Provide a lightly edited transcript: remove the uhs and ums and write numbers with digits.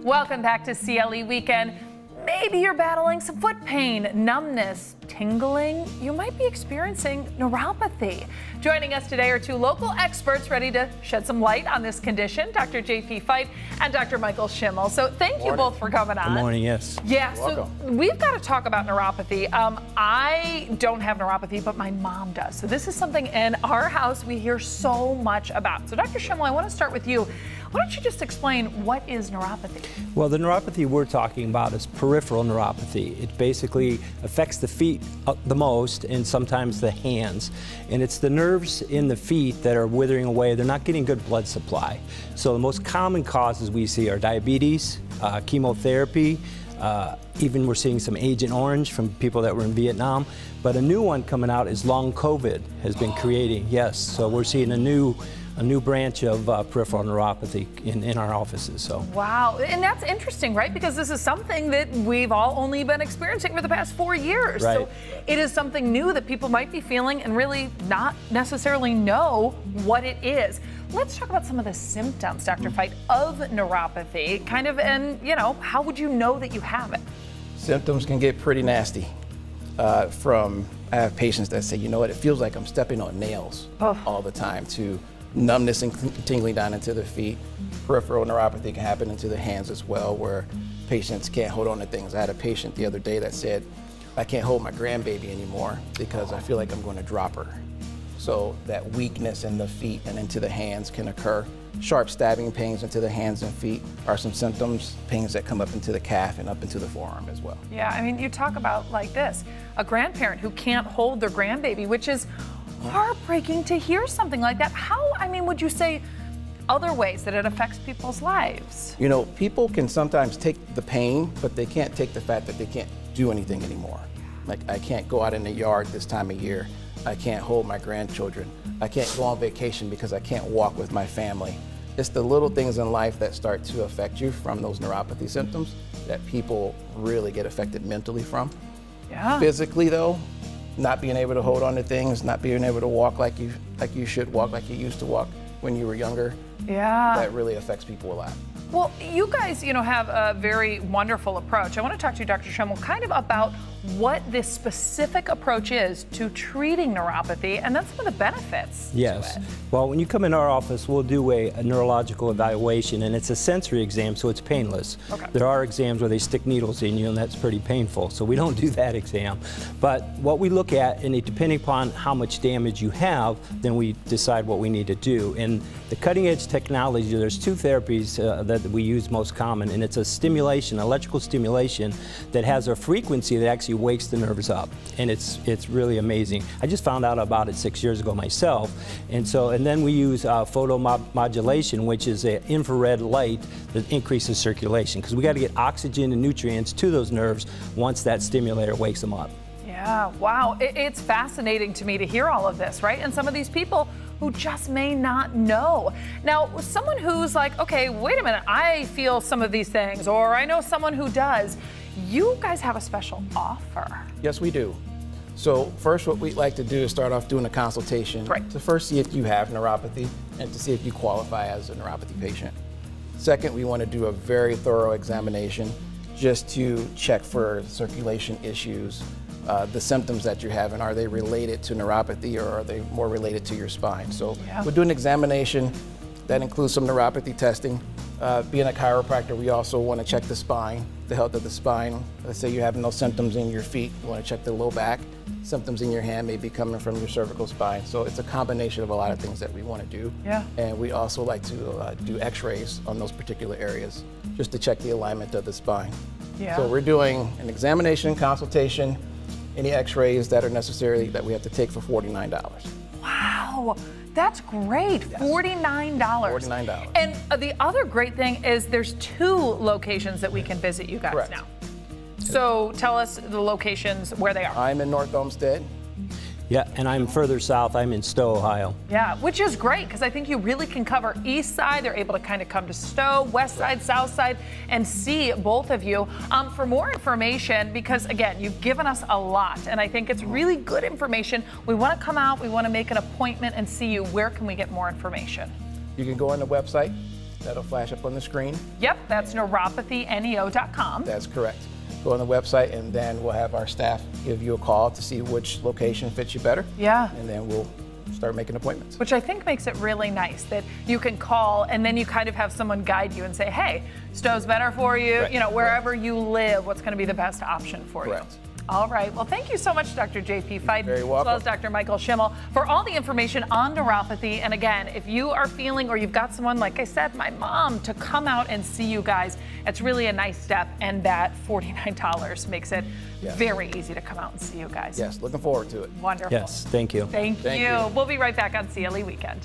Welcome back to CLE Weekend. Maybe you're battling some foot pain, numbness, tingling. You might be experiencing neuropathy. Joining us today are two local experts ready to shed some light on this condition, Dr. J.P. Fight and Dr. Michael Schimmel. So thank you both for coming on. Good morning, yes. Yeah, so we've got to talk about neuropathy. I don't have neuropathy, but my mom does. So this is something in our house we hear so much about. So Dr. Schimmel, I want to start with you. Why don't you just explain what is neuropathy? Well, the neuropathy we're talking about is peripheral neuropathy. It basically affects the feet the most and sometimes the hands. And it's the nerves in the feet that are withering away. They're not getting good blood supply. So the most common causes we see are diabetes, chemotherapy, even we're seeing some Agent Orange from people that were in Vietnam. But a new one coming out is long COVID has been creating, yes. So we're seeing a new branch of peripheral neuropathy in our offices. So. Wow, and that's interesting, right? Because this is something that we've all only been experiencing for the past 4 years. Right. So it is something new that people might be feeling and really not necessarily know what it is. Let's talk about some of the symptoms, Dr. Fight, of neuropathy, and how would you know that you have it? Symptoms can get pretty nasty. I have patients that say, you know what, it feels like I'm stepping on nails all the time, to numbness and tingling down into the feet. Peripheral neuropathy can happen into the hands as well, where patients can't hold on to things. I had a patient the other day that said, I can't hold my grandbaby anymore because I feel like I'm going to drop her. So that weakness in the feet and into the hands can occur. Sharp stabbing pains into the hands and feet are some symptoms, pains that come up into the calf and up into the forearm as well. Yeah, I mean, you talk about like this, a grandparent who can't hold their grandbaby, which is heartbreaking to hear something like that. How, would you say other ways that it affects people's lives? You know, people can sometimes take the pain, but they can't take the fact that they can't do anything anymore. Like, I can't go out in the yard this time of year. I can't hold my grandchildren. I can't go on vacation because I can't walk with my family. It's the little things in life that start to affect you from those neuropathy symptoms that people really get affected mentally from. Yeah. Physically though, not being able to hold on to things, not being able to walk like you should walk, like you used to walk when you were younger. Yeah. That really affects people a lot. Well, you guys, have a very wonderful approach. I want to talk to you, Dr. Schimmel, kind of about what this specific approach is to treating neuropathy and then some of the benefits. Yes. To it. Well, when you come in our office, we'll do a neurological evaluation, and it's a sensory exam, so it's painless. Okay. There are exams where they stick needles in you, and that's pretty painful, so we don't do that exam. But what we look at, and depending upon how much damage you have, then we decide what we need to do. And the cutting-edge technology, there's two therapies that we use most common, and it's a stimulation, electrical stimulation, that has a frequency that actually wakes the nerves up, and it's really amazing. I just found out about it 6 years ago myself, and then we use photomodulation, which is an infrared light that increases circulation, because we got to get oxygen and nutrients to those nerves once that stimulator wakes them up. Yeah, wow, it's fascinating to me to hear all of this, right? And some of these people who just may not know. Now, someone who's like, okay, wait a minute, I feel some of these things, or I know someone who does. You guys have a special offer. Yes, we do. So first, what we'd like to do is start off doing a consultation to first see if you have neuropathy and to see if you qualify as a neuropathy patient. Second, we want to do a very thorough examination just to check for circulation issues, the symptoms that you're having. Are they related to neuropathy, or are they more related to your spine? So we'll do an examination that includes some neuropathy testing. Being a chiropractor, we also want to check the spine, the health of the spine. Let's say you're having no symptoms in your feet, you want to check the low back. Symptoms in your hand may be coming from your cervical spine. So it's a combination of a lot of things that we want to do. Yeah. And we also like to do x-rays on those particular areas just to check the alignment of the spine. Yeah. So we're doing an examination, consultation, any x-rays that are necessary that we have to take for $49. Wow. That's great, yes. $49. $49. And the other great thing is there's 2 locations that we can visit you guys Correct. now. So tell us the locations where they are. I'm in North Olmsted. Yeah, and I'm further south. I'm in Stowe, Ohio. Yeah, which is great because I think you really can cover east side. They're able to kind of come to Stowe, west side, south side, and see both of you. For more information, because again, you've given us a lot, and I think it's really good information. We want to come out, we want to make an appointment and see you. Where can we get more information? You can go on the website, that'll flash up on the screen. Yep, that's neuropathyneo.com. That's correct. Go on the website, and then we'll have our staff give you a call to see which location fits you better. Yeah. And then we'll start making appointments. Which I think makes it really nice that you can call and then you kind of have someone guide you and say, hey, Stowe's better for you, Right. you know, wherever you live, what's going to be the best option for Correct. you. All right. Well, thank you so much, Dr. J.P. Feit, very as well welcome. as Dr. Michael Schimmel, for all the information on neuropathy. And again, if you are feeling or you've got someone, like I said, my mom, to come out and see you guys, it's really a nice step. And that $49 makes it Yes. very easy to come out and see you guys. Yes, looking forward to it. Wonderful. Yes, thank you. Thank Thank you. you. We'll be right back on CLE Weekend.